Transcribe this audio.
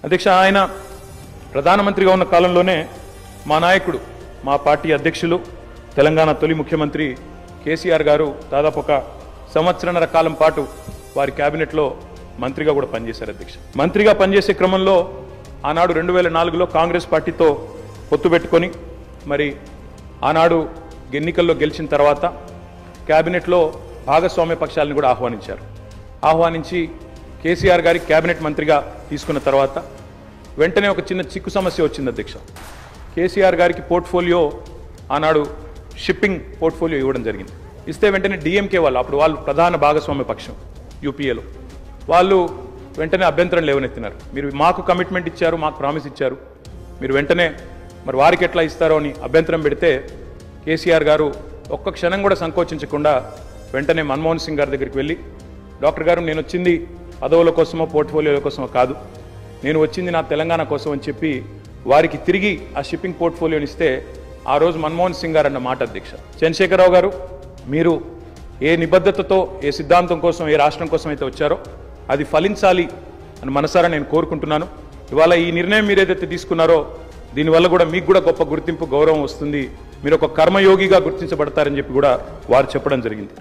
అధ్యక్ష, ఆయన ప్రధానమంత్రిగా ఉన్న కాలంలోనే మా నాయకుడు, మా పార్టీ అధ్యక్షులు, తెలంగాణ తొలి ముఖ్యమంత్రి కేసీఆర్ గారు దాదాపు ఒక సంవత్సరన్నర కాలం పాటు వారి క్యాబినెట్లో మంత్రిగా కూడా పనిచేశారు. అధ్యక్ష, మంత్రిగా పనిచేసే క్రమంలో ఆనాడు 2004లో కాంగ్రెస్ పార్టీతో పొత్తు పెట్టుకొని మరి ఆనాడు ఎన్నికల్లో గెలిచిన తర్వాత క్యాబినెట్లో భాగస్వామ్య పక్షాలను కూడా ఆహ్వానించి కేసీఆర్ గారి క్యాబినెట్ మంత్రిగా తీసుకున్న తర్వాత వెంటనే ఒక చిన్న చిక్కు సమస్య వచ్చింది. అధ్యక్ష, కేసీఆర్ గారికి పోర్ట్ఫోలియో ఆనాడు షిప్పింగ్ పోర్ట్ఫోలియో ఇవ్వడం జరిగింది. ఇస్తే వెంటనే డిఎంకే వాళ్ళు ప్రధాన భాగస్వామ్య పక్షం యూపీఏలో వాళ్ళు వెంటనే అభ్యంతరం లేవనెత్తినారు. మీరు మాకు కమిట్మెంట్ ఇచ్చారు, మాకు ప్రామిస్ ఇచ్చారు, మీరు వెంటనే మరి వారికి ఎట్లా ఇస్తారో అని అభ్యంతరం పెడితే కేసీఆర్ గారు ఒక్క క్షణం కూడా సంకోచించకుండా వెంటనే మన్మోహన్ సింగ్ గారి దగ్గరికి వెళ్ళి, డాక్టర్ గారు, నేను వచ్చింది పదవుల కోసమో పోర్ట్ఫోలియోల కోసమో కాదు, నేను వచ్చింది నా తెలంగాణ కోసం అని చెప్పి వారికి తిరిగి ఆ షిప్పింగ్ పోర్ట్ఫోలియోని ఇస్తే ఆ రోజు మన్మోహన్ సింగ్ గారు అన్న మాట, అధ్యక్ష, చంద్రశేఖరరావు గారు, మీరు ఏ నిబద్ధతతో, ఏ సిద్ధాంతం కోసం, ఏ రాష్ట్రం కోసం అయితే వచ్చారో అది ఫలించాలి అని మనసారా నేను కోరుకుంటున్నాను. ఇవాళ ఈ నిర్ణయం మీరు ఏదైతే తీసుకున్నారో దీనివల్ల కూడా మీకు కూడా గొప్ప గుర్తింపు, గౌరవం వస్తుంది, మీరు ఒక కర్మయోగిగా గుర్తించబడతారని చెప్పి కూడా వారు చెప్పడం జరిగింది.